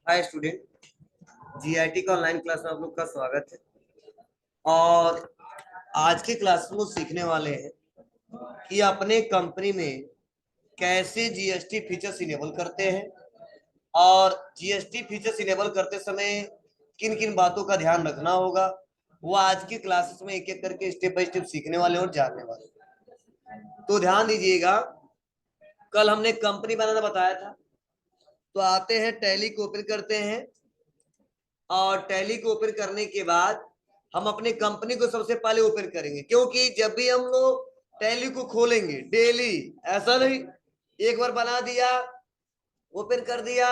Hi student, GIT का online class में आप लोग का स्वागत है। और आज के क्लास में सीखने वाले हैं कि अपने कंपनी में कैसे जीएसटी फीचर्स इनेबल करते हैं और जीएसटी फीचर्स इनेबल करते समय किन किन बातों का ध्यान रखना होगा। वो आज की क्लासेस में एक एक करके स्टेप बाय स्टेप सीखने वाले और जानने वाले। तो ध्यान दीजिएगा, कल हमने कंपनी बनाना बताया था। तो आते हैं, टैली को ओपन करते हैं और टैली को ओपन करने के बाद हम अपनी कंपनी को सबसे पहले ओपन करेंगे, क्योंकि जब भी हम लोग टैली को खोलेंगे डेली, ऐसा नहीं एक बार बना दिया ओपन कर दिया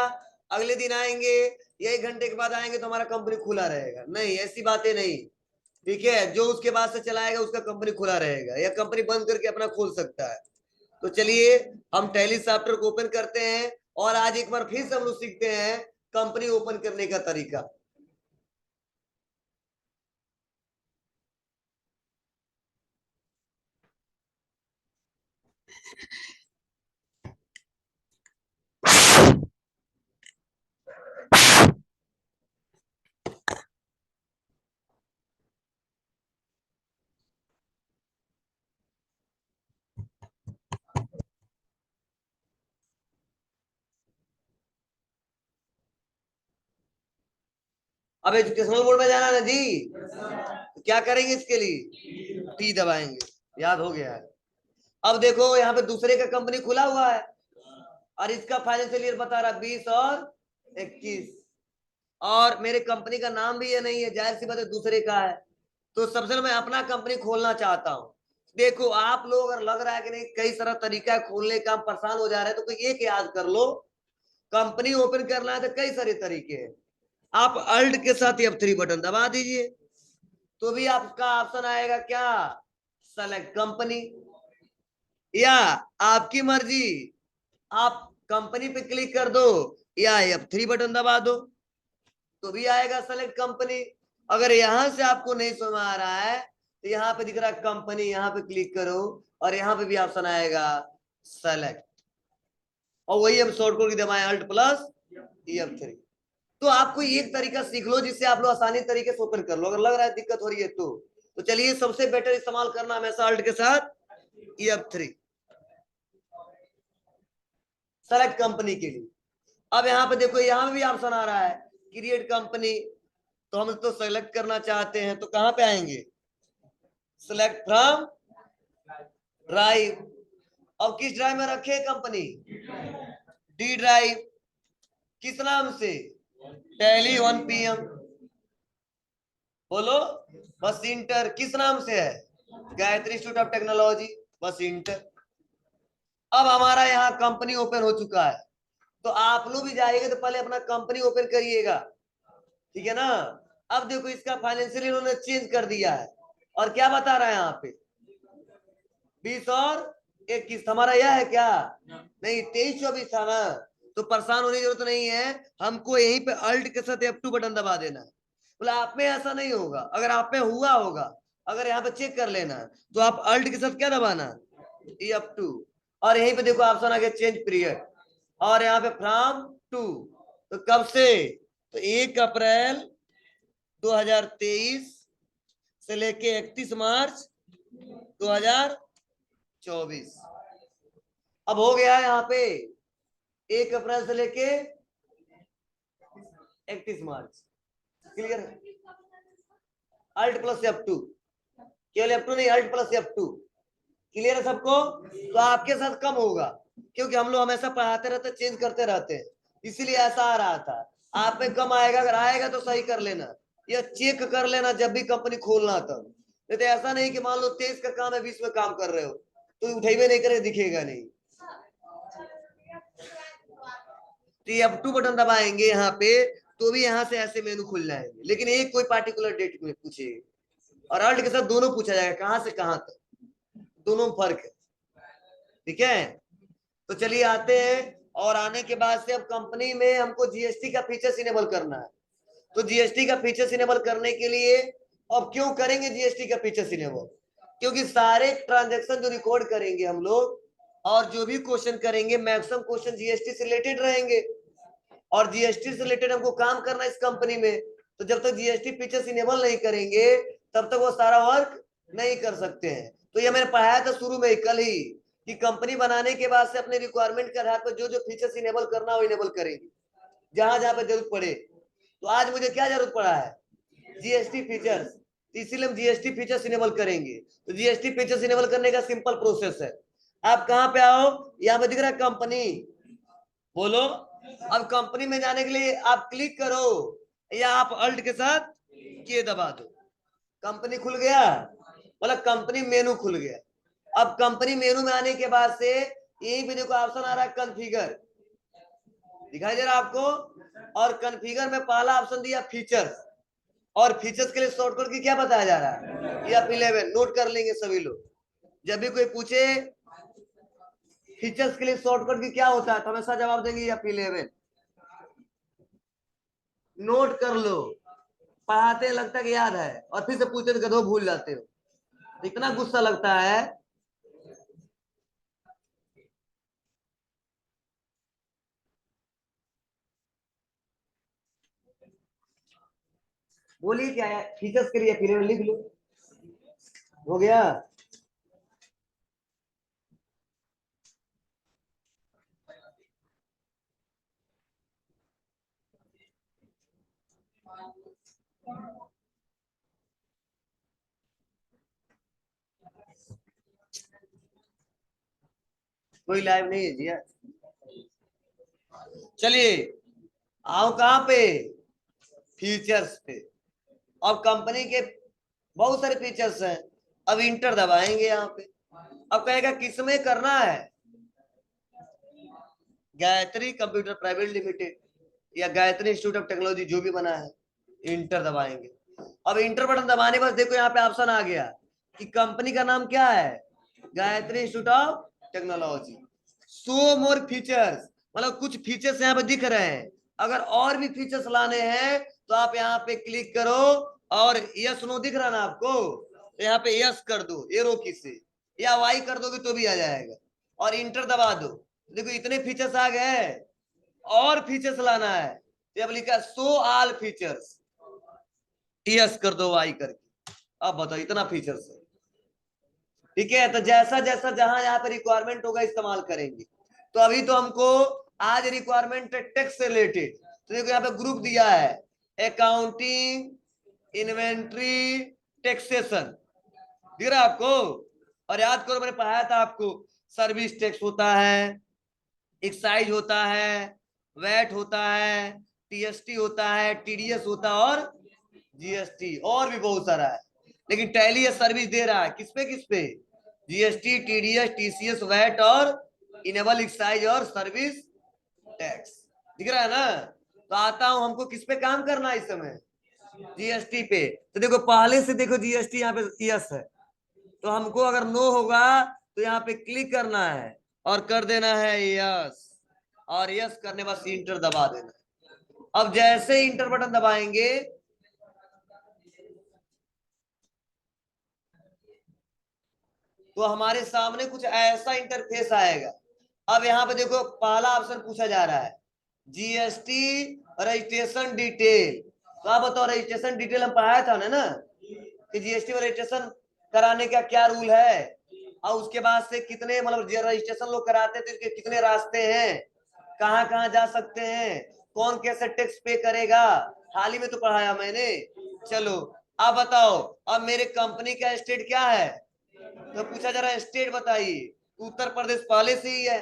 अगले दिन आएंगे या 1 घंटे के बाद आएंगे तो हमारा कंपनी खुला रहेगा। नहीं, ऐसी बातें नहीं। ठीक है, जो उसके बाद से चलाएगा उसका कंपनी खुला रहेगा या कंपनी बंद करके अपना खोल सकता है। तो चलिए हम टैली सॉफ्टवेयर को ओपन करते हैं और आज एक बार फिर से हम लोग सीखते हैं कंपनी ओपन करने का तरीका। अब एजुकेशनल बोर्ड में जाना है ना जी, तो क्या करेंगे इसके लिए? टी दबाएंगे, याद हो गया है। अब देखो यहाँ पे दूसरे का कंपनी खुला हुआ है और इसका फाइनेंशियल ईयर बता रहा 20 और 21 और मेरे कंपनी का नाम भी ये नहीं है, जाहिर सी बात है दूसरे का है। तो सबसे पहले मैं अपना कंपनी खोलना चाहता हूँ। देखो आप लोग अगर लग रहा है कि नहीं कई सारा तरीका है खोलने का, परेशान हो जा रहे हैं, तो कोई एक याद कर लो, कंपनी ओपन करना है तो कई सारे तरीके हैं। आप अल्ट के साथ F3 बटन दबा दीजिए तो भी आपका ऑप्शन आएगा क्या, सेलेक्ट कंपनी, या आपकी मर्जी आप कंपनी पे क्लिक कर दो या F3 बटन दबा दो तो भी आएगा सेलेक्ट कंपनी। अगर यहां से आपको नहीं समझ आ रहा है तो यहाँ पे दिख रहा है कंपनी, यहाँ पे क्लिक करो और यहाँ पे भी ऑप्शन आएगा सेलेक्ट, और वही हम शॉर्टकट की दबाएं Alt+F3। तो आपको एक तरीका सीख लो जिससे आप लोग आसानी तरीके से ओपन कर लो। अगर लग रहा है दिक्कत हो रही है तो चलिए सबसे बेटर इस्तेमाल करना हमेशा अल्ट के साथ F3 सेलेक्ट कंपनी के लिए। अब यहाँ पे देखो, यहाँ भी ऑप्शन आ रहा है क्रिएट कंपनी, तो हम तो सेलेक्ट करना चाहते हैं तो कहां पे आएंगे, सिलेक्ट फ्रॉम ड्राइव। अब किस ड्राइव में रखे कंपनी, डी ड्राइव। किस नाम से, टैली 1PM। बोलो, बस इंटर। किस नाम से है, गायत्री इंस्टीट्यूट ऑफ टेक्नोलॉजी, बस इंटर। अब हमारा यहाँ कंपनी ओपन हो चुका है। तो आप लोग भी जाइएगा तो पहले अपना कंपनी ओपन करिएगा, ठीक है ना। अब देखो इसका फाइनेंशियल इन्होंने चेंज कर दिया है और क्या बता रहा है यहाँ पे 20 और 21। हमारा यह है क्या, नहीं 23-24 था ना। तो परेशान होने की जरूरत नहीं है, हमको यहीं पे अल्ट के साथ F2 बटन दबा देना है। बोला आप में ऐसा नहीं होगा, अगर आप में हुआ होगा, अगर यहाँ पे चेक कर लेना तो आप अल्ट के साथ क्या दबाना, F2, और यहीं पे देखो ऑप्शन आ गया चेंज पीरियड, और यहाँ पे फ्रॉम टू, तो कब से, तो 1 अप्रैल 2023 से लेके 31 मार्च 2024। अब हो गया है यहाँ पे 1 अप्रैल से लेके 31 मार्च, क्लियर है। Alt+F2, केवल F2 नहीं, Alt+F2, क्लियर है सबको। तो आपके साथ कम होगा क्योंकि हम लोग हमेशा पढ़ाते रहते, चेंज करते रहते हैं, इसीलिए ऐसा आ रहा था। आप में कम आएगा, अगर आएगा तो सही कर लेना या चेक कर लेना जब भी कंपनी खोलना तब। नहीं तो ऐसा नहीं कि मान लो 23 का काम है 20 में काम कर रहे हो तो उठेबे नहीं करे, दिखेगा नहीं। तो F2 बटन दबाएंगे यहाँ पे तो भी यहाँ से ऐसे मेनू खुल जाएंगे, लेकिन एक कोई पार्टिकुलर डेट में पूछे, और अल्ट के साथ दोनों पूछा जाएगा कहां से कहां तक, दोनों में फर्क है, ठीक है। तो चलिए आते हैं, और आने के बाद से अब कंपनी में हमको जीएसटी का फीचर्स इनेबल करना है। तो जीएसटी का फीचर्स इनेबल करने के लिए अब क्यों करेंगे जीएसटी का फीचर्स इनेबल, क्योंकि सारे ट्रांजेक्शन जो रिकॉर्ड करेंगे हम लोग और जो भी क्वेश्चन करेंगे मैक्सिमम क्वेश्चन जीएसटी से रिलेटेड रहेंगे। और जीएसटी से रिलेटेड हमको काम करना है इस कंपनी में, तो जब तक जीएसटी फीचर्स इनेबल नहीं करेंगे तब तक वो सारा वर्क नहीं कर सकते हैं। तो ये मैंने पढ़ाया था शुरू में कल ही कि कंपनी बनाने के बाद से अपने रिक्वायरमेंट के आधार पर जो जो फीचर्स इनेबल करना हो इनेबल करेंगे जहां जहां पर जरूरत पड़े। तो आज मुझे क्या जरूरत पड़ा है, जीएसटी फीचर्स, इसीलिए हम जीएसटी फीचर्स इनेबल करेंगे। तो जीएसटी फीचर्स इनेबल करने का सिंपल प्रोसेस है, आप कहां पे आओ, यहाँ पे दिख रहा है कंपनी, बोलो। अब कंपनी में जाने के लिए आप क्लिक करो या आप अल्ट के साथ ये दबा दो, कंपनी खुल गया, मतलब कंपनी मेनू खुल गया। अब कंपनी मेनू में आने के बाद से यही पे देखो ऑप्शन आ रहा है कॉन्फ़िगर, दिखाई दे रहा है आपको, और कॉन्फ़िगर में पहला ऑप्शन दिया फीचर्स, और फीचर्स के लिए शॉर्टकट की क्या बताया जा रहा है, F11 नोट कर लेंगे सभी लोग। जब भी कोई पूछे फीचर्स के लिए शॉर्टकट की क्या होता है तो हमेशा जवाब देंगे F11, नोट कर लो, पढ़ाते लगता है याद है और फिर से पूछते तो गधो भूल जाते हो, इतना गुस्सा लगता है। बोलिए क्या है फीचर्स के लिए F11 लिख लो, हो गया। कोई लाइव नहीं है जी, चलिए आओ कहां पे, फीचर्स पे। अब कंपनी के बहुत सारे फीचर्स हैं, अब इंटर दबाएंगे यहाँ पे। अब कहेगा किसमें करना है, गायत्री कंप्यूटर प्राइवेट लिमिटेड या गायत्री इंस्टीट्यूट ऑफ टेक्नोलॉजी जो भी बना है, इंटर दबाएंगे। अब इंटर बटन दबाने पर देखो यहाँ पे ऑप्शन आ गया कि कंपनी का नाम क्या है, Gayatri institute of technology. So more features, मतलब कुछ फीचर्स यहाँ पे दिख रहे हैं, अगर और भी फीचर्स लाने हैं तो आप यहाँ पे क्लिक करो और यस नो दिख रहा ना आपको, तो यहाँ पे यस कर दो एरो की से, या वाई कर दोगे तो भी आ जाएगा, और इंटर दबा दो। देखो इतने फीचर्स आ गए, और फीचर्स लाना है तो अब लिखा सो ऑल फीचर्स, यस कर दो वाई करके। अब बताओ इतना फीचर्स है, ठीक है। तो जैसा जैसा जहां यहाँ पे रिक्वायरमेंट होगा इस्तेमाल करेंगे। तो अभी तो हमको आज रिक्वायरमेंट है टैक्स से रिलेटेड, तो देखो यहाँ पे ग्रुप दिया है अकाउंटिंग, इन्वेंट्री, टैक्सेशन, दिख रहा है आपको। और याद करो मैंने पढ़ाया था आपको, सर्विस टैक्स होता है, एक्साइज होता है, वैट होता है, टीएसटी होता है, टीडीएस होता है और जीएसटी, और भी बहुत सारा है। लेकिन टैली ये सर्विस दे रहा है किस पे, जीएसटी, टीडीएस, टीसीएस, वैट और इनेबल एक्साइज और सर्विस टैक्स, दिख रहा है ना। तो आता हूं हमको किस पे काम करना है इस समय, जीएसटी पे। तो देखो पहले से देखो जीएसटी यहाँ पे यस है, तो हमको अगर नो होगा तो यहाँ पे क्लिक करना है और कर देना है यस, और यस करने बाद इंटर दबा देना। अब जैसे इंटर बटन दबाएंगे तो हमारे सामने कुछ ऐसा इंटरफेस आएगा। अब यहाँ पे देखो पहला ऑप्शन पूछा जा रहा है जीएसटी रजिस्ट्रेशन डिटेल, तो आप बताओ रजिस्ट्रेशन डिटेल हम पढ़ाया था ना कि जीएसटी रजिस्ट्रेशन कराने का क्या रूल है, और उसके बाद से कितने मतलब रजिस्ट्रेशन लोग कराते हैं तो इसके कितने रास्ते हैं, कहाँ कहाँ जा सकते हैं, कौन कैसे टैक्स पे करेगा, हाल ही में तो पढ़ाया मैंने। चलो आप बताओ, अब मेरे कंपनी का स्टेट क्या है, तो पूछा जा रहा है स्टेट बताइए, उत्तर प्रदेश पहले से ही है।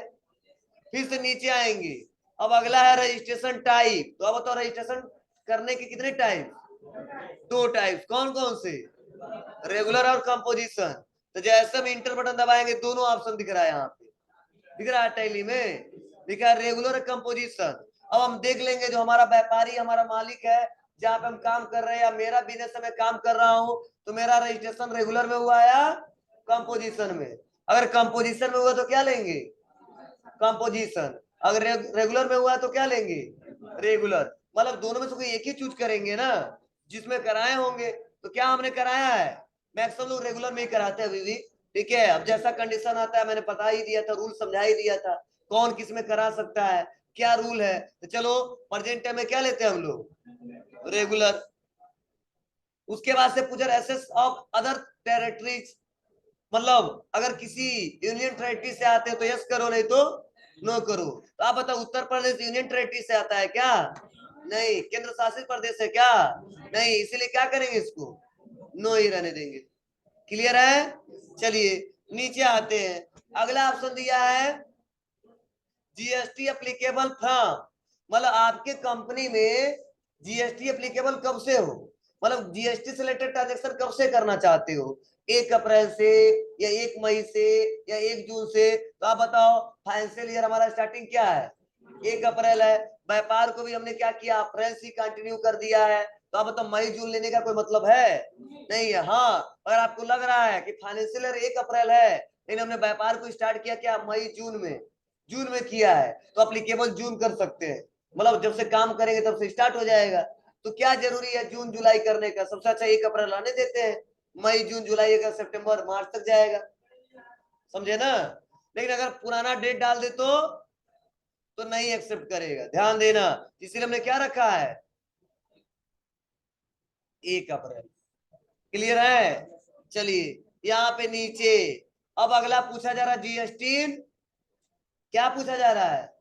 फिर से नीचे आएंगे, अब अगला है रजिस्ट्रेशन टाइप, तो अब बताओ रजिस्ट्रेशन करने के कितने टाइप, दो टाइप, कौन कौन से, रेगुलर और कंपोजिशन। तो जैसे हम इंटर बटन दबाएंगे दोनों ऑप्शन दिख रहा है, यहाँ पे दिख रहा है टैली में लिखा है रेगुलर कंपोजिशन। अब हम देख लेंगे जो हमारा व्यापारी हमारा मालिक है जहाँ पे हम काम कर रहे हैं, या मेरा बिजनेस में काम कर रहा हूँ, तो मेरा रजिस्ट्रेशन रेगुलर में हुआ या कंपोजिशन में। अगर कंपोजिशन में हुआ तो क्या लेंगे, कंपोजिशन, अगर रेगुलर में हुआ तो क्या लेंगे, रेगुलर। मतलब दोनों में से कोई एक ही चूज करेंगे ना, जिसमें कराए होंगे। तो क्या हमने कराया है, मैक्सिमम लोग रेगुलर में ही कराते हैं अभी भी, ठीक है। अब जैसा कंडीशन आता है मैंने बता ही दिया था, रूल समझा ही दिया था कौन किस में करा सकता है। क्या रूल है? तो चलो प्रेजेंट टाइम में क्या लेते हैं हम लोग, रेगुलर। उसके बाद से पूछा एसेस ऑफ अदर टेरिटरीज, मतलब अगर किसी यूनियन टेरिटरी से आते हैं तो यस करो, नहीं तो नो करो। तो आप बताओ उत्तर प्रदेश यूनियन टेरिटरी से आता है क्या? नहीं। केंद्र शासित प्रदेश है क्या? नहीं। इसीलिए क्या करेंगे, इसको नो ही रहने देंगे। क्लियर है? चलिए नीचे आते हैं। अगला ऑप्शन दिया है जीएसटी एप्लीकेबल फ्रॉम, मतलब आपके कंपनी में जीएसटी एप्लीकेबल कब से हो, मतलब जीएसटी से रिलेटेड ट्रांजेक्शन कब से करना चाहते हो, 1 अप्रैल से या 1 मई से या 1 जून से? तो आप बताओ फाइनेंशियल ईयर हमारा स्टार्टिंग क्या है, 1 अप्रैल है। व्यापार को भी हमने क्या किया, अप्रैल से कंटिन्यू कर दिया है। तो आप बताओ मई जून लेने का कोई मतलब है? नहीं है। हाँ, अगर आपको लग रहा है कि फाइनेंशियल ईयर 1 अप्रैल है लेकिन हमने व्यापार को स्टार्ट किया क्या मई जून में किया है, तो अप्लीकेबल जून कर सकते हैं, मतलब जब से काम करेंगे तब से स्टार्ट हो जाएगा। तो क्या जरूरी है जून जुलाई करने का, सबसे अच्छा 1 अप्रैल आने देते हैं, मई जून जुलाई अगस्त सितंबर मार्च तक जाएगा, समझे ना? लेकिन अगर पुराना डेट डाल दे तो नहीं एक्सेप्ट करेगा, ध्यान देना। इसीलिए हमने क्या रखा है, 1 अप्रैल। क्लियर है? चलिए यहाँ पे नीचे अब अगला पूछा जा रहा है जीएसटी, क्या पूछा जा रहा है,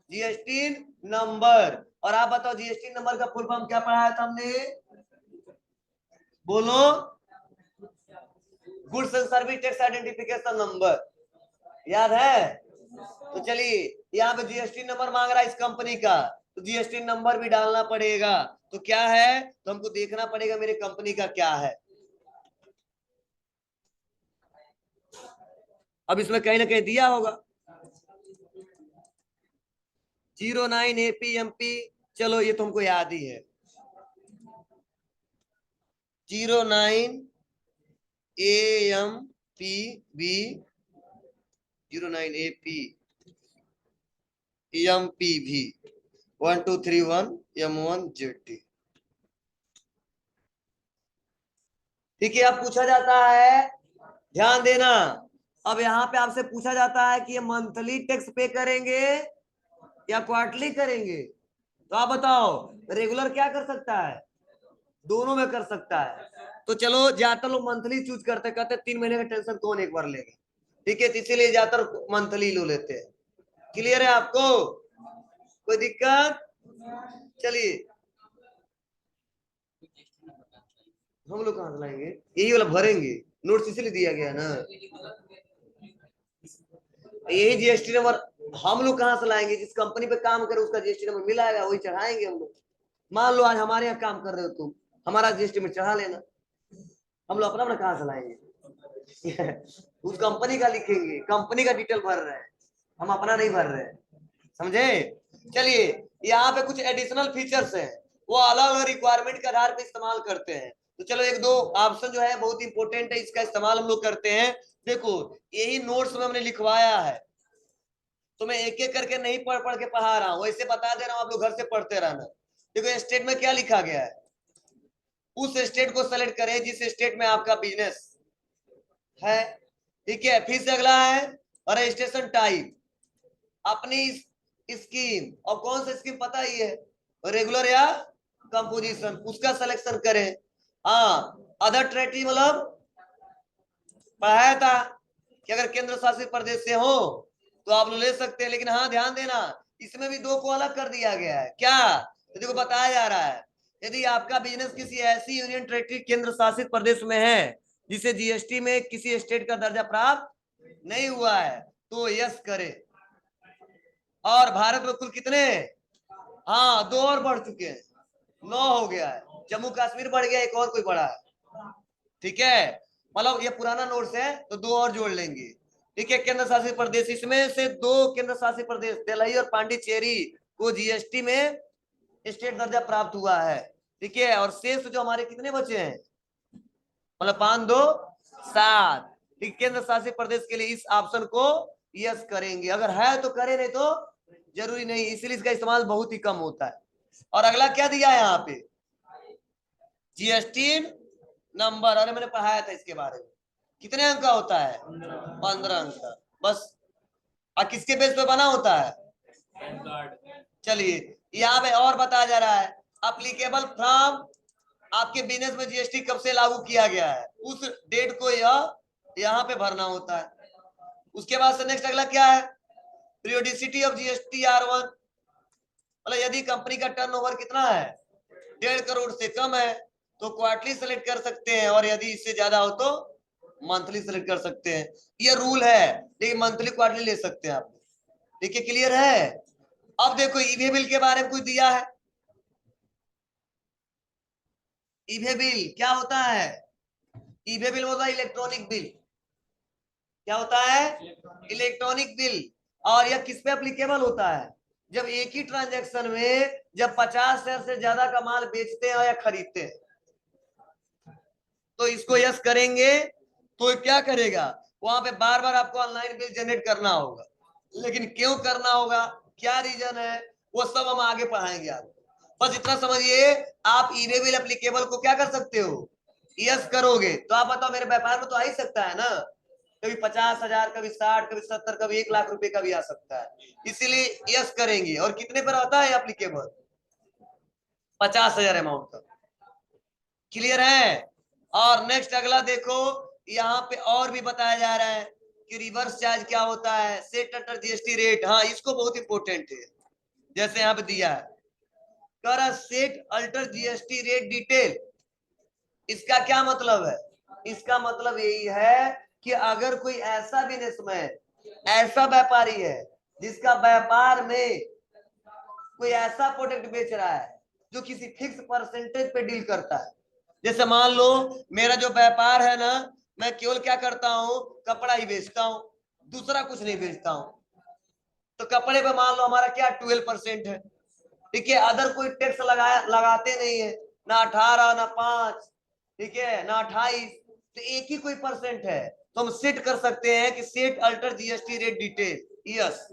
जीएसटी नंबर। और आप बताओ जीएसटी नंबर का फुल फॉर्म क्या पढ़ाया था हमने, बोलो, goods and service tax identification number, याद है? तो चलिए यहाँ पे जीएसटी नंबर मांग रहा है इस कंपनी का, तो जीएसटी नंबर भी डालना पड़ेगा। तो क्या है, तो हमको देखना पड़ेगा मेरे कंपनी का क्या है। अब इसमें कहीं ना कहीं दिया होगा 09 APMP, चलो ये तुमको याद ही है, 09 AMPB, 09 APMPV 1231 M1ZT। ठीक है, अब पूछा जाता है, ध्यान देना, अब यहाँ पे आपसे पूछा जाता है कि ये मंथली टैक्स पे करेंगे या क्वार्टरली करेंगे। तो आप बताओ रेगुलर क्या कर सकता है, दोनों में कर सकता है। तो चलो ज्यादातर लोग मंथली चूज करते, कहते 3 महीने का टेंशन कौन एक बार लेगा, ठीक है, तो इसीलिए ज्यादातर मंथली लो लेते हैं। क्लियर है आपको, कोई दिक्कत? चलिए हम लोग कहाँ से लाएंगे, यही वाला भरेंगे, नोट्स इसीलिए दिया गया ना, यही जीएसटी नंबर हम लोग कहाँ से लाएंगे, जिस कंपनी पे काम करे उसका जीएसटी नंबर मिलाएगा, वही चढ़ाएंगे हम लोग। मान लो आज हमारे यहाँ काम कर रहे हो तुम, हमारा जीएसटी में चढ़ा लेना, हम लोग अपना अपना कहाँ से लाएंगे उस कंपनी का लिखेंगे, कंपनी का डिटेल भर रहे हैं, हम अपना नहीं भर रहे हैं, समझे? चलिए यहाँ पे कुछ एडिशनल फीचर्स हैं, वो अलग अलग रिक्वायरमेंट के आधार पे इस्तेमाल करते हैं। तो चलो एक दो ऑप्शन जो है बहुत इंपॉर्टेंट है, इसका इस्तेमाल हम लोग करते हैं। देखो यही नोट्स में हमने लिखवाया है, तो मैं एक एक करके नहीं पढ़ पढ़ के पढ़ा रहा हूँ, वैसे बता दे रहा हूँ, आप लोग घर से पढ़ते रहना। देखो स्टेट में क्या लिखा गया है, उस स्टेट को सेलेक्ट करें जिस स्टेट में आपका बिजनेस है, ठीक है। फिर से अगला है रजिस्ट्रेशन टाइप, अपनी स्कीम, और कौन सा स्कीम पता ही है, रेगुलर या कंपोजिशन, उसका सिलेक्शन करें। हाँ, अदर टेरिटरी मतलब पढ़ाया था कि अगर केंद्र शासित प्रदेश से हो तो आप लोग ले सकते हैं, लेकिन हाँ ध्यान देना इसमें भी दो को अलग कर दिया गया है, क्या? तो देखो बताया जा रहा है यदि आपका बिजनेस किसी ऐसी यूनियन टेरिटरी केंद्र शासित प्रदेश में है जिसे जीएसटी में किसी स्टेट का दर्जा प्राप्त नहीं हुआ है तो यस करे। और भारत में कुल कितने, हाँ 2 और बढ़ चुके हैं, 9 हो गया है, जम्मू कश्मीर बढ़ गया, एक और कोई बढ़ा है, ठीक है। मतलब ये पुराना नोट्स है तो 2 और जोड़ लेंगे, ठीक है। केंद्र शासित प्रदेश, इसमें से 2 केंद्र शासित प्रदेश दिल्ली और पांडिचेरी को जीएसटी में स्टेट दर्जा प्राप्त हुआ है, ठीक है। और शेष जो हमारे कितने बचे हैं, मतलब 5 2 7, ठीक। केंद्र शासित प्रदेश के लिए इस ऑप्शन को यस करेंगे, अगर है तो करें, नहीं तो जरूरी नहीं, इसलिए इसका इस्तेमाल बहुत ही कम होता है। और अगला क्या दिया है यहाँ पे, जीएसटी नंबर, अरे मैंने पढ़ाया था इसके बारे में, कितने अंक का होता है, 15 अंक का बस। और किसके बेस पे बना होता है, पैन कार्ड, चलिए यहाँ पे और बताया जा रहा है, अप्लीकेबल फ्रॉम, आपके बिजनेस में जीएसटी कब से लागू किया गया है उस डेट को यह यहाँ पे भरना होता है। उसके बाद से नेक्स्ट अगला क्या है, पीरियोडिसिटी ऑफ जीएसटी R1, मतलब यदि कंपनी का टर्नओवर कितना है 1.5 करोड़ से कम है तो क्वार्टरली सेलेक्ट कर सकते हैं, और यदि इससे ज्यादा हो तो मंथली सेलेक्ट कर सकते हैं। ये रूल है, लेकिन मंथली क्वार्टरली ले सकते हैं आप। देखिए क्लियर है। अब देखो ईवे बिल के बारे में कुछ दिया है। ईवे बिल क्या होता है, ईवे बिल होता है इलेक्ट्रॉनिक बिल। क्या होता है, इलेक्ट्रॉनिक बिल। और यह किस पे एप्लीकेबल होता है, जब एक ही ट्रांजैक्शन में जब 50 शेयर से ज्यादा का माल बेचते हैं या खरीदते हैं तो इसको यस करेंगे। तो क्या करेगा, वहां पे बार बार आपको ऑनलाइन बिल जनरेट करना होगा, लेकिन क्यों करना होगा, क्या रीजन है, वो सब हम आगे पढ़ाएंगे आपको। बस इतना समझिए, आप ईवे बिल एप्लीकेबल को क्या कर सकते हो, यस करोगे तो आप बताओ मेरे व्यापार में तो आ ही सकता है ना, कभी 50,000, कभी 60, कभी 70, कभी 1 लाख रुपए का भी आ सकता है, इसीलिए यस करेंगे। और कितने पर आता है एप्लीकेबल, 50,000 अमाउंट का। क्लियर है। और नेक्स्ट अगला देखो, यहाँ पे और भी बताया जा रहा है कि रिवर्स चार्ज क्या होता है, सेट अल्टर जीएसटी रेट। हाँ इसको बहुत इंपॉर्टेंट है, जैसे यहाँ पे दिया है कर set alter GST rate detail. इसका क्या मतलब है, इसका मतलब यही है कि अगर कोई ऐसा बिजनेसमैन, ऐसा व्यापारी है जिसका व्यापार में कोई ऐसा प्रोडक्ट बेच रहा है जो किसी फिक्स परसेंटेज पे डील करता है, जैसे मान लो मेरा जो व्यापार है ना, मैं केवल क्या करता हूँ, कपड़ा ही बेचता हूँ, दूसरा कुछ नहीं बेचता हूँ, तो कपड़े पे मान लो हमारा क्या 12% है, ठीक है, अदर कोई टैक्स लगाते नहीं है, ना 18 ना 5, ठीक है, ना 28, तो एक ही कोई परसेंट है, तो हम सेट कर सकते हैं कि set alter GST rate detail, yes,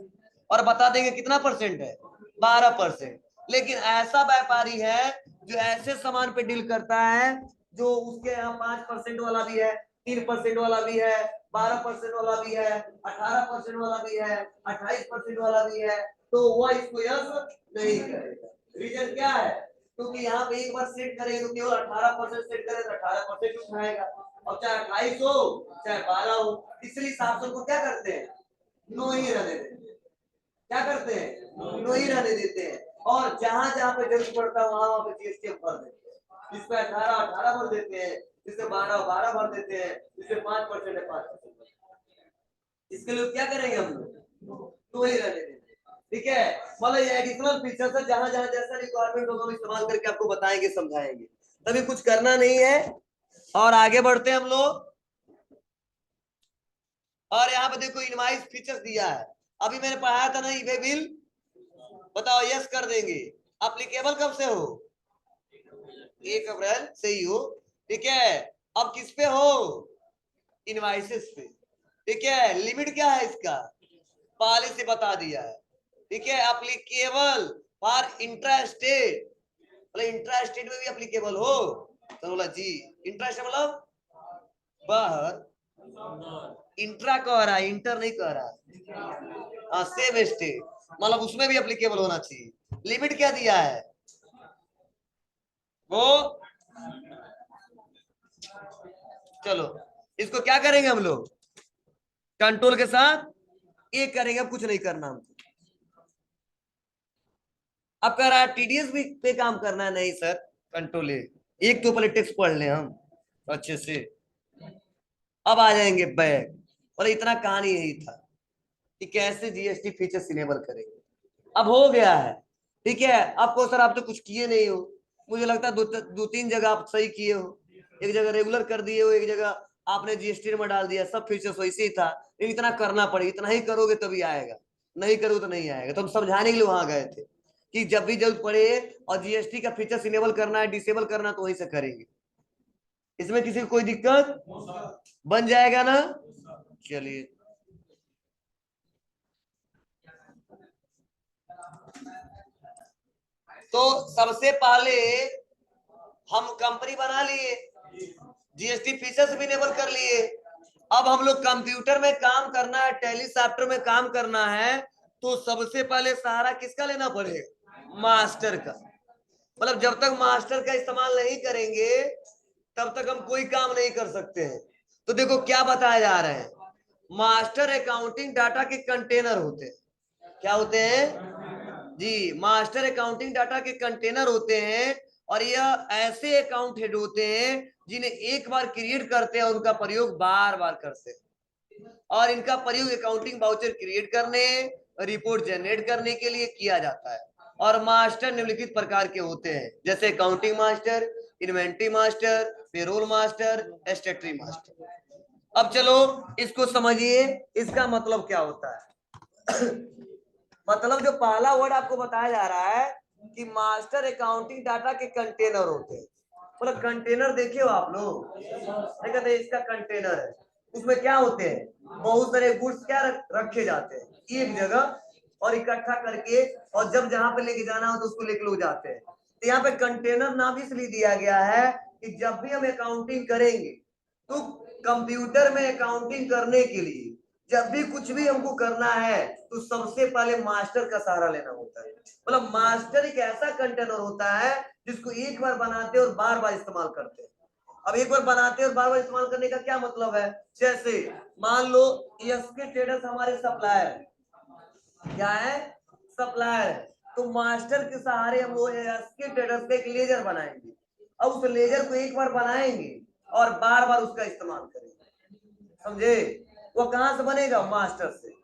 और बता देंगे कितना परसेंट है, 12%। लेकिन ऐसा व्यापारी है जो ऐसे सामान पे डील करता है जो उसके यहाँ 5% वाला भी है, 3% वाला भी है, 12% वाला भी है, 18% वाला भी है, 28% वाला भी है, तो वह इसको यस नहीं करेगा। रीजन क्या है, क्योंकि यहाँ पे एक बार सेट करेंगे तो केवल 18% सेट करें तो 18% उठाएगा, और चाहे 28 हो चाहे 12 हो, इसलिए शासन को क्या करते हैं, नो ही रहने देते हैं। क्या करते हैं, नो ही रहने देते हैं, और जहां जहां पे जरूरत पड़ता है वहां वहां पे जीएसटी भर देते हैं। इस पे 18 भर देते हैं, इससे 12 भर देते हैं, इससे 5% है 5%। इसके लिए क्या करेंगे हम लोग, तो ही रहने देंगे। ठीक है, मतलब ये एडिशनल फीचर्स है, जहां जहां जैसा रिक्वायरमेंट होगा हम इस्तेमाल करके आपको बताएंगे, समझाएंगे, तभी कुछ करना नहीं है। और आगे बढ़ते हैं हम लोग। और यहाँ पे देखो इनवाइस फीचर्स दिया है, अभी मैंने पढ़ाया था ना ईवे बिल, बताओ यस कर देंगे। अप्लीकेबल कब से हो, 1 अप्रैल से ही हो, ठीक है। अब किस पे हो, इनवाइसेस पे, ठीक है। लिमिट क्या है इसका, पहले से बता दिया है, ठीक है। अप्लीकेबल फॉर इंट्रा स्टेट, मतलब इंट्रा स्टेट में भी अप्लीकेबल हो, तो बोला जी इंट्रा स्टेट मतलब बाहर, इंट्रा कह रहा है, इंटर नहीं कह रहा, हाँ सेम स्टेट, मतलब उसमें भी अप्लीकेबल होना चाहिए। लिमिट क्या दिया है वो, चलो इसको क्या करेंगे हम लोग, कंट्रोल के साथ ये करेंगे, अब कुछ नहीं करना हमको। अब कह रहा है टीडीएस भी पे काम करना है, नहीं सर कंट्रोल एक तो पहले टेक्स्ट पढ़ ले हम अच्छे से, अब आ जाएंगे बैक। और इतना कहानी यही था कि कैसे जीएसटी फीचर्स इनेबल करेंगे, अब हो गया है, ठीक है। आपको सर आप तो कुछ किए नहीं हो, मुझे लगता है दो तीन जगह आप सही किए हो, एक जगह रेगुलर कर दिए हो, एक जगह आपने जीएसटी में डाल दिया, सब फीचर्स वैसे ही था, लेकिन इतना करना पड़ेगा, इतना ही करोगे तभी आएगा, नहीं करोगे तो नहीं आएगा। तो हम समझाने के लिए वहां गए थे कि जब भी जरूरत पड़े और जीएसटी का फीचर्स इनेबल करना है, डिसेबल करना, तो वहीं से करेंगे, इसमें किसी को कोई दिक्कत बन जाएगा ना। चलिए तो सबसे पहले हम कंपनी बना लिए, जीएसटी फीचर्स भी इनेबल कर लिए, अब हम लोग कंप्यूटर में काम करना है, टैली सॉफ्टवेयर में काम करना है, तो सबसे पहले सहारा किसका लेना पड़ेगा, मास्टर का। मतलब जब तक मास्टर का इस्तेमाल नहीं करेंगे तब तक हम कोई काम नहीं कर सकते हैं। तो देखो क्या बताया जा रहा है, मास्टर अकाउंटिंग डाटा के कंटेनर होते हैं। क्या होते हैं जी, मास्टर अकाउंटिंग डाटा के कंटेनर होते हैं। और यह ऐसे अकाउंट हेड होते हैं जिन्हें एक बार क्रिएट करते हैं, उनका प्रयोग बार बार करते हैं। और इनका प्रयोग अकाउंटिंग वाउचर क्रिएट करने, रिपोर्ट जनरेट करने के लिए किया जाता है। और मास्टर निम्नलिखित प्रकार के होते हैं, जैसे accounting master, inventory master, payroll master, स्टेटरी master. अब चलो इसको समझिए, इसका मतलब क्या होता है। मतलब जो पहला वर्ड आपको बताया जा रहा है कि मास्टर अकाउंटिंग डाटा के कंटेनर होते हैं। मतलब कंटेनर देखे हो आप लोग, देखते हैं इसका कंटेनर है, उसमें क्या होते हैं, बहुत सारे गुड्स क्या रखे जाते हैं एक जगह और इकट्ठा करके, और जब जहां पे लेके जाना हो तो उसको लेके लोग जाते हैं। तो यहाँ पे कंटेनर नाम इसलिए दिया गया है कि जब भी हम अकाउंटिंग करेंगे तो कंप्यूटर में अकाउंटिंग करने के लिए जब भी कुछ भी हमको करना है तो सबसे पहले मास्टर का सहारा लेना होता है। मतलब मास्टर एक ऐसा कंटेनर होता है जिसको एक बार बनाते और बार बार इस्तेमाल करते हैं। अब एक बार बनाते और बार बार इस्तेमाल करने का क्या मतलब है, जैसे मान लो एसके ट्रेडर्स हमारे सप्लायर है, क्या है, सप्लायर है। तो मास्टर के सहारे हम लोग एसके ट्रेडर्स का एक लेजर बनाएंगे। अब उस लेजर को एक बार बनाएंगे और बार बार उसका इस्तेमाल करेंगे, समझे। वो कहां से बनेगा, मास्टर से।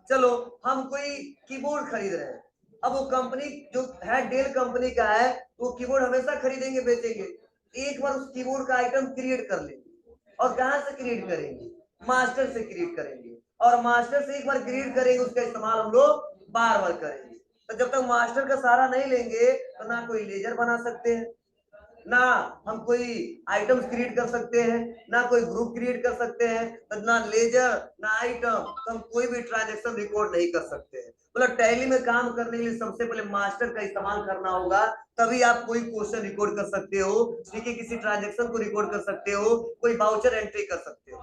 चलो हम कोई कीबोर्ड खरीद रहे हैं, अब वो कंपनी जो है डेल कंपनी का है, वो कीबोर्ड हमेशा खरीदेंगे बेचेंगे। एक बार उस कीबोर्ड का आइटम क्रिएट कर लेंगे, और कहां से क्रिएट करेंगे, मास्टर से क्रिएट करेंगे। और मास्टर से एक बार क्रिएट करेंगे, उसका इस्तेमाल हम लोग बार बार करेंगे। तो जब तक मास्टर का सहारा नहीं लेंगे तो ना कोई लेजर बना सकते हैं, ना हम कोई आइटम्स क्रिएट कर सकते हैं, ना कोई ग्रुप क्रिएट कर सकते हैं, ना लेजर ना आइटम, तो हम कोई भी ट्रांजैक्शन रिकॉर्ड नहीं कर सकते हैं। मतलब टैली में काम करने के लिए सबसे पहले मास्टर का इस्तेमाल करना होगा, तभी आप कोई क्वेश्चन रिकॉर्ड कर सकते हो, ठीक है, किसी ट्रांजैक्शन को रिकॉर्ड कर सकते हो, कोई वाउचर एंट्री कर सकते हो।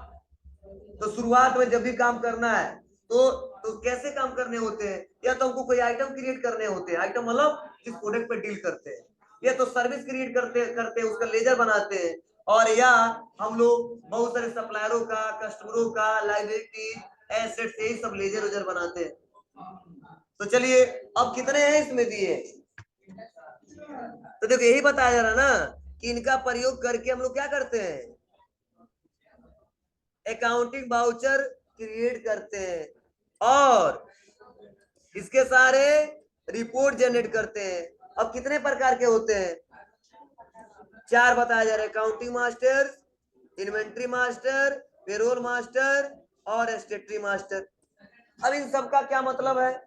तो शुरुआत में जब भी काम करना है तो कैसे काम करने होते हैं, या तो हमको कोई आइटम क्रिएट करने होते हैं, आइटम मतलब जिस प्रोडक्ट पे डील करते हैं, या तो सर्विस क्रिएट करते करते उसका लेजर बनाते हैं, और या हम लोग बहुत सारे सप्लायरों का, कस्टमरों का, लाइबिलिटी, एसेट्स, यही सब लेजर उजर बनाते हैं। तो चलिए अब कितने हैं इसमें दिए, तो देखो यही बताया जा रहा ना कि इनका प्रयोग करके हम लोग क्या करते हैं, अकाउंटिंग वाउचर क्रिएट करते हैं और इसके सारे रिपोर्ट जनरेट करते हैं। अब कितने प्रकार के होते हैं, चार बताया जा रहा है, accounting master, inventory master, payroll master और स्टेटरी मास्टर। अब इन सब का क्या मतलब है,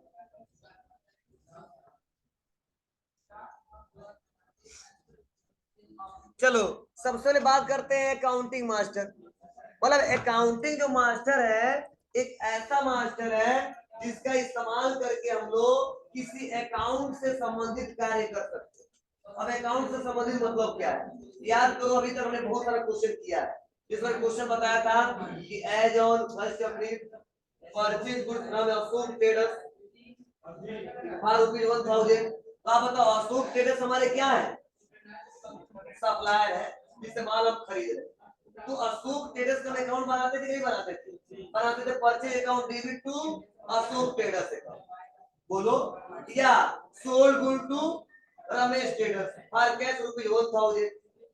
चलो सबसे पहले बात करते हैं अकाउंटिंग मास्टर। मतलब अकाउंटिंग जो मास्टर है एक ऐसा मास्टर है जिसका इस्तेमाल करके हम लोग किसी अकाउंट से संबंधित कार्य कर सकते हैं। अब अकाउंट से संबंधित मतलब क्या है, याद करो, अभी तक हमने बहुत सारा क्वेश्चन किया है। इसमें क्वेश्चन बताया था कि as on first April purchase goods from Ashok traders for ₹1000। तो आप बताओ अशोक ट्रेडर्स हमारे क्या है, सप्लायर है जिससे माल हम खरीद रहे हैं। तो अशोक ट्रेडर्स का अकाउंट बनाते थे नहीं बनाते थे, बनाते थे, purchase account debit to Ashok traders account, बोलो, या sold good to Ramesh traders for cash ₹1000।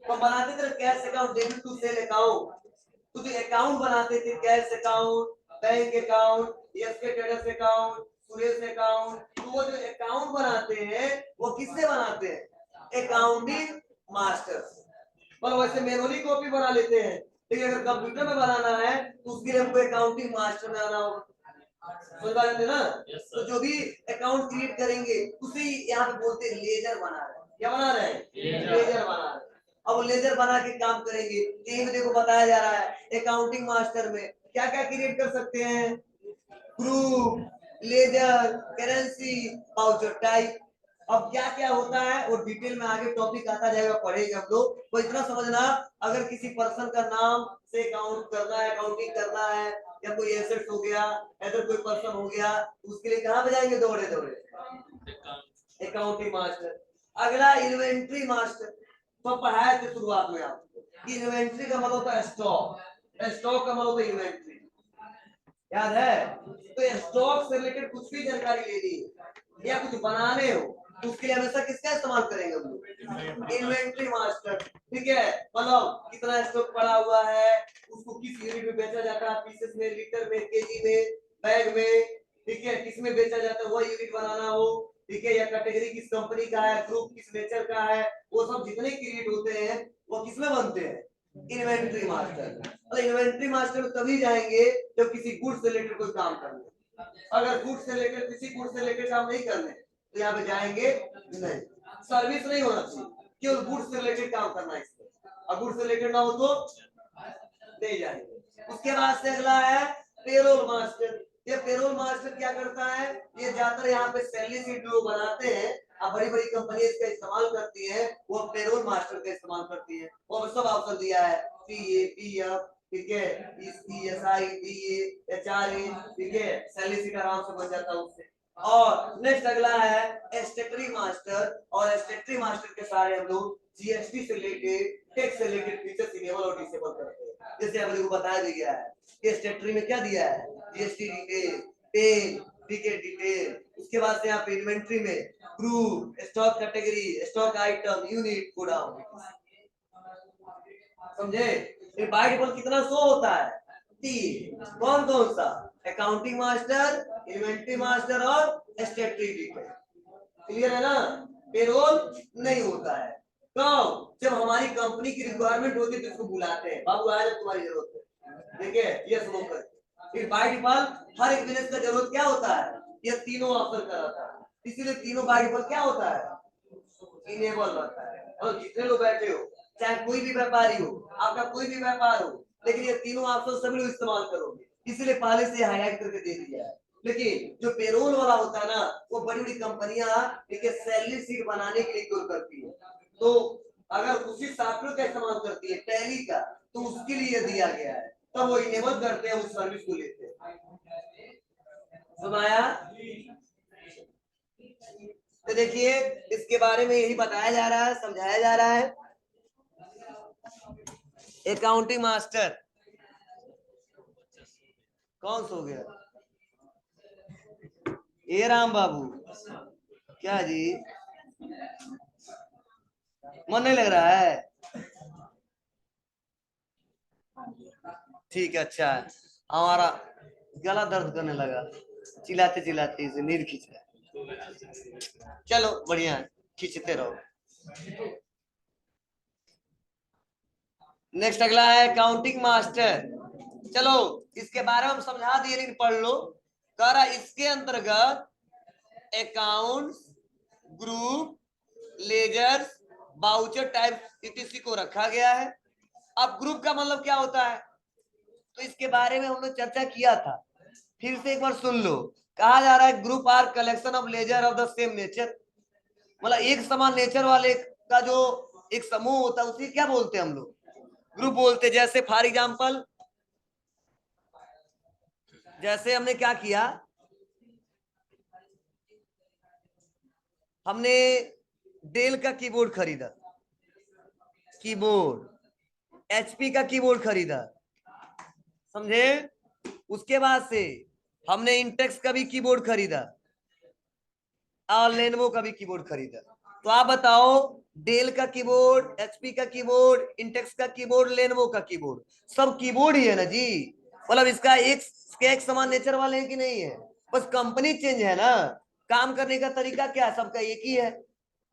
तो बनाते थे cash account debit to sale account. तो जो अकाउंट बनाते थे, cash account, bank account, SK traders account, Suresh account, तो वो जो अकाउंट बनाते हैं वो किससे बनाते हैं, अकाउंटिंग मास्टर। पर वैसे मैनुअली कॉपी बना लेते हैं, लेकिन अगर कंप्यूटर में बनाना है तो उसके लिए हमको अकाउंटिंग मास्टर में आना होगा, समझ पा रहे थे ना। तो जो भी अकाउंट क्रिएट करेंगे उसे यहाँ पे बोलते हैं लेजर बना रहे हैं, क्या बना रहे हैं, लेजर बना रहे हैं। अब लेजर बना के काम करेंगे, यही में देखो बताया जा रहा है अकाउंटिंग मास्टर में क्या क्या क्रिएट कर सकते हैं, group, ledger, currency, voucher type. अब क्या क्या होता है और डिटेल में आगे टॉपिक आता जाएगा, पढ़ेंगे हम लोग। तो इतना समझना, अगर किसी पर्सन का नाम से अकाउंट करना है, अकाउंटिंग करना है, या कोई एसेट्स हो गया, अगर कोई पर्सन हो गया, उसके लिए कहाँ पे जाएंगे, दौड़े दौड़े अकाउंटिंग मास्टर। अगला इन्वेंट्री मास्टर। तो पढ़ाया थे शुरुआत में आपको, इन्वेंट्री का मतलब होता है स्टॉक, स्टॉक का मतलब होता है इन्वेंट्री, याद है? तो स्टॉक से रिलेटेड कुछ भी जानकारी लेनी है या कुछ बनाने हो तो उसके लिए हमेशा किसका इस्तेमाल करेंगे हम लोग? Inventory master. ठीक है, मतलब कितना स्टॉक पड़ा हुआ है, उसको किस यूनिट में बेचा जाता है, पीसेस में, लीटर में, केजी में, बैग में, ठीक है, किसमें बेचा जाता है वो यूनिट बनाना हो, ठीक है, या कैटेगरी किस कंपनी का है, ग्रुप किस नेचर का है, वो सब जितने क्रिएट होते हैं वो किसमें बनते हैं? Inventory master. और इन्वेंट्री मास्टर तभी जाएंगे जब किसी गुड्स से रिलेटेड कोई काम करने, अगर गुड्स से रिलेटेड किसी गुड्स से रिलेटेड काम नहीं करने तो यहाँ पे जाएंगे नहीं, सर्विस नहीं होना चाहिए, केवल गुड्स से रिलेटेड काम करना है इसमें, और गुड्स से रिलेटेड ना हो तो नहीं जाएंगे। उसके बाद से अगला है पेरोल मास्टर। ये पेरोल मास्टर क्या करता है? ये ज्यादातर यहाँ पे सैलरी शीट जो बनाते हैं, अब बड़ी बड़ी कंपनी इसका इस्तेमाल करती है, वो पेरोल मास्टर का इस्तेमाल करती है। वो सब ऑप्शन दिया है, पीए, पीएफ, ठीक है, ईएसआई, डीए, एचआरए, ठीक है, सैलरी शीट आराम से बन जाता है उससे। और नेक्स्ट अगला है स्टेटरी मास्टर, और स्टेटरी मास्टर के सारे हम लोग जीएसटी से रिलेटेड, टैक्स से रिलेटेड फीचर्स इनेबल और डिसेबल करते हैं। जैसे आप लोगों को बताया गया है कि स्टेटरी में क्या दिया है, जीएसटी डिटेल, पेन, ठीक है, डिटेल। उसके बाद से यहाँ पे इन्वेंट्री में group, stock category, stock item, unit, godown, समझे? फिर बाय डिफॉल्ट कितना शो होता है? 3। कौन कौन सा? अकाउंटिंग मास्टर, इन्वेंट्री मास्टर और स्टेटरी डिटेल। क्लियर है ना? पेरोल नहीं होता है। कब? जब हमारी कंपनी की रिक्वायरमेंट होती है तो इसको बुलाते हैं, बाबू आया जब तुम्हारी जरूरत है, ठीक है, ये सुनो करके। फिर बाय डिफॉल्ट हर एक बिजनेस का जरूरत क्या होता है? ये तीनों ऑफर कराता है, इसीलिए तीनों बाय डिफॉल्ट क्या होता है? इनेबल रहता है। और जितने लोग बैठे हो, चाहे कोई भी व्यापारी हो, आपका कोई भी व्यापार हो, लेकिन ये तीनों ऑप्शन सभी लोग इस्तेमाल करोगे, इसलिए पहले से हाईलाइट करके दे दिया है। लेकिन जो पेरोल वाला होता है ना, वो बड़ी बड़ी कंपनियां देखिए सैलरी शीट बनाने के लिए यूज करती है, तो अगर उसी सॉफ्टवेयर का इस्तेमाल करती है टैली का, तो उसके लिए दिया गया है, तब वो इनेबल करते हैं, उस सर्विस को लेते हैं। सुनाया? तो देखिए इसके बारे में यही बताया जा रहा है, समझाया जा रहा है। अकाउंटिंग मास्टर कौन सो गया? ए राम बाबू, क्या जी मन नहीं लग रहा है? ठीक है, अच्छा है। हमारा गला दर्द करने लगा, चिल्लाते चिल्लाते इसे नींद खींच रहा है। चलो बढ़िया है, खींचते रहो। नेक्स्ट अगला है अकाउंटिंग मास्टर। चलो इसके बारे में हम समझा दिए, लेकिन पढ़ लो। कह रहा इसके अंतर्गत accounts, group, ledgers, voucher type ETC को रखा गया है। अब ग्रुप का मतलब क्या होता है, तो इसके बारे में हमने चर्चा किया था, फिर से एक बार सुन लो। कहा जा रहा है group are collection of ledger of the same nature, मतलब एक समान नेचर वाले का जो एक समूह होता है उसी क्या बोलते हैं हम लोग? ग्रुप बोलते हैं। जैसे फॉर एग्जांपल, जैसे हमने क्या किया, हमने डेल का कीबोर्ड खरीदा, कीबोर्ड, एचपी का कीबोर्ड खरीदा, समझे? उसके बाद से हमने इंटेक्स का भी कीबोर्ड खरीदा और लेनोवो का भी कीबोर्ड खरीदा। तो आप बताओ, डेल का कीबोर्ड, एचपी का कीबोर्ड, इंटेक्स का कीबोर्ड, लेनोवो का कीबोर्ड, सब कीबोर्ड ही है ना जी। मतलब इसका एक समान नेचर वाले हैं कि नहीं है? बस कंपनी चेंज है ना, काम करने का तरीका क्या, सबका एक ही है,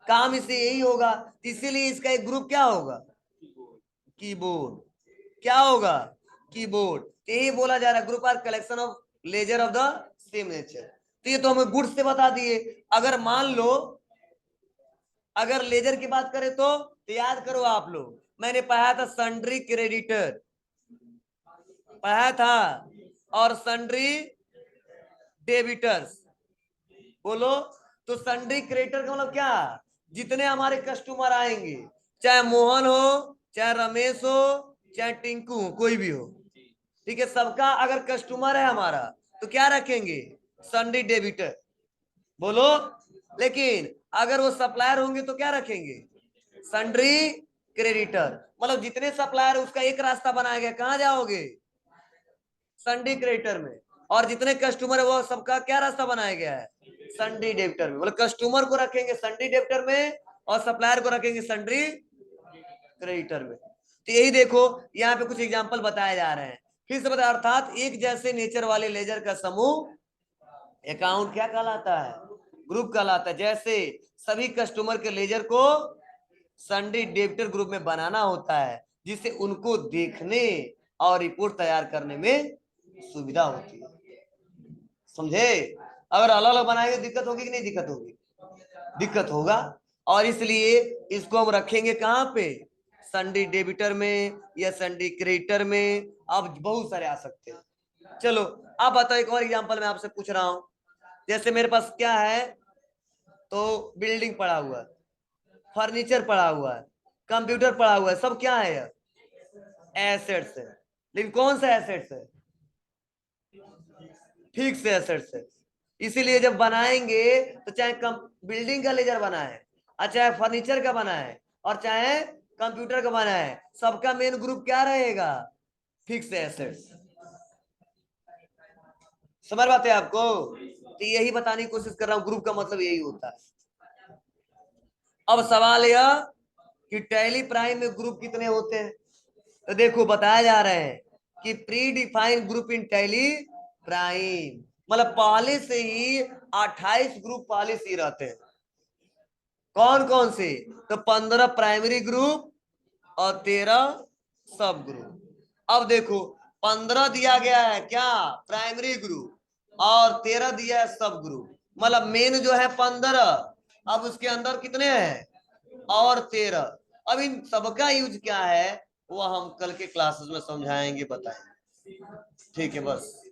काम इसे यही होगा। इसीलिए इसका एक ग्रुप क्या होगा? कीबोर्ड। क्या होगा? कीबोर्ड। यही बोला जा रहा है group are collection of ledger of the same nature. तो ये तो हमें गुड्स से बता दिए। अगर मान लो अगर लेजर की बात करें तो याद करो आप लोग, मैंने पढ़ा था सन्ड्री क्रेडिटर, पढ़ा था, और सन्ड्री डेबिटर्स। बोलो, तो सन्ड्री क्रेडिटर का मतलब क्या? जितने हमारे कस्टमर आएंगे, चाहे मोहन हो, चाहे रमेश हो, चाहे टिंकू हो, कोई भी हो, ठीक है, सबका अगर कस्टमर है हमारा तो क्या रखेंगे? Sundry debtor. बोलो, लेकिन अगर वो सप्लायर होंगे तो क्या रखेंगे, सन्ड्री क्रेडिटर। मतलब जितने सप्लायर उसका एक रास्ता बनाया गया, कहां जाओगे, सन्ड्री क्रेडिटर में। और जितने कस्टमर है वो सबका क्या रास्ता बनाया गया है, सन्ड्री डेबिटर में। मतलब कस्टमर को रखेंगे सन्ड्री डेबिटर में और सप्लायर को रखेंगे सन्ड्री क्रेडिटर में। तो यही देखो यहाँ पे कुछ एग्जांपल बताए जा रहे हैं। फिर से बता, अर्थात एक जैसे नेचर वाले लेजर का समूह अकाउंट क्या कहलाता है, ग्रुप कहलाता है। जैसे सभी कस्टमर के लेजर को सन्ड्री डेबिटर ग्रुप में बनाना होता है, जिससे उनको देखने और रिपोर्ट तैयार करने में सुविधा होती है। समझे? अगर अलग अलग बनाएंगे दिक्कत होगी कि नहीं दिक्कत होगी, दिक्कत होगा। और इसलिए इसको हम रखेंगे कहां पे, सन्ड्री डेबिटर में या सन्ड्री क्रेडिटर में। अब बहुत सारे आ सकते हैं। चलो अब बताओ, एक और एग्जांपल मैं आपसे पूछ रहा हूं। जैसे मेरे पास क्या है, तो बिल्डिंग पड़ा हुआ है, फर्नीचर पड़ा हुआ है, कंप्यूटर पड़ा हुआ है, सब क्या है, एसेट्स है। लेकिन कौन सा एसेट्स है, फिक्स एसेट्स है। इसीलिए जब बनाएंगे तो चाहे बिल्डिंग का लेजर बनाए, और चाहे फर्नीचर का बनाए, और चाहे कंप्यूटर का बनाए, सबका मेन ग्रुप क्या रहेगा, फिक्स एसेट्स। समझ बात है आपको? तो यही बताने की कोशिश कर रहा हूं, ग्रुप का मतलब यही होता है। अब सवाल यह कि टैली प्राइम में ग्रुप कितने होते हैं। तो देखो बताया जा रहा है कि pre defined group in tally prime, मतलब पहले से ही 28 ग्रुप पहले से ही रहते हैं। कौन कौन से, तो 15 प्राइमरी ग्रुप और 13 सब ग्रुप। अब देखो 15 दिया गया है क्या, प्राइमरी ग्रुप, और 13 दिया है सब ग्रुप। मतलब मेन जो है 15, अब उसके अंदर कितने हैं, और 13। अब इन सबका यूज क्या है वो हम कल के क्लासेस में समझाएंगे, बताएंगे। ठीक है बस।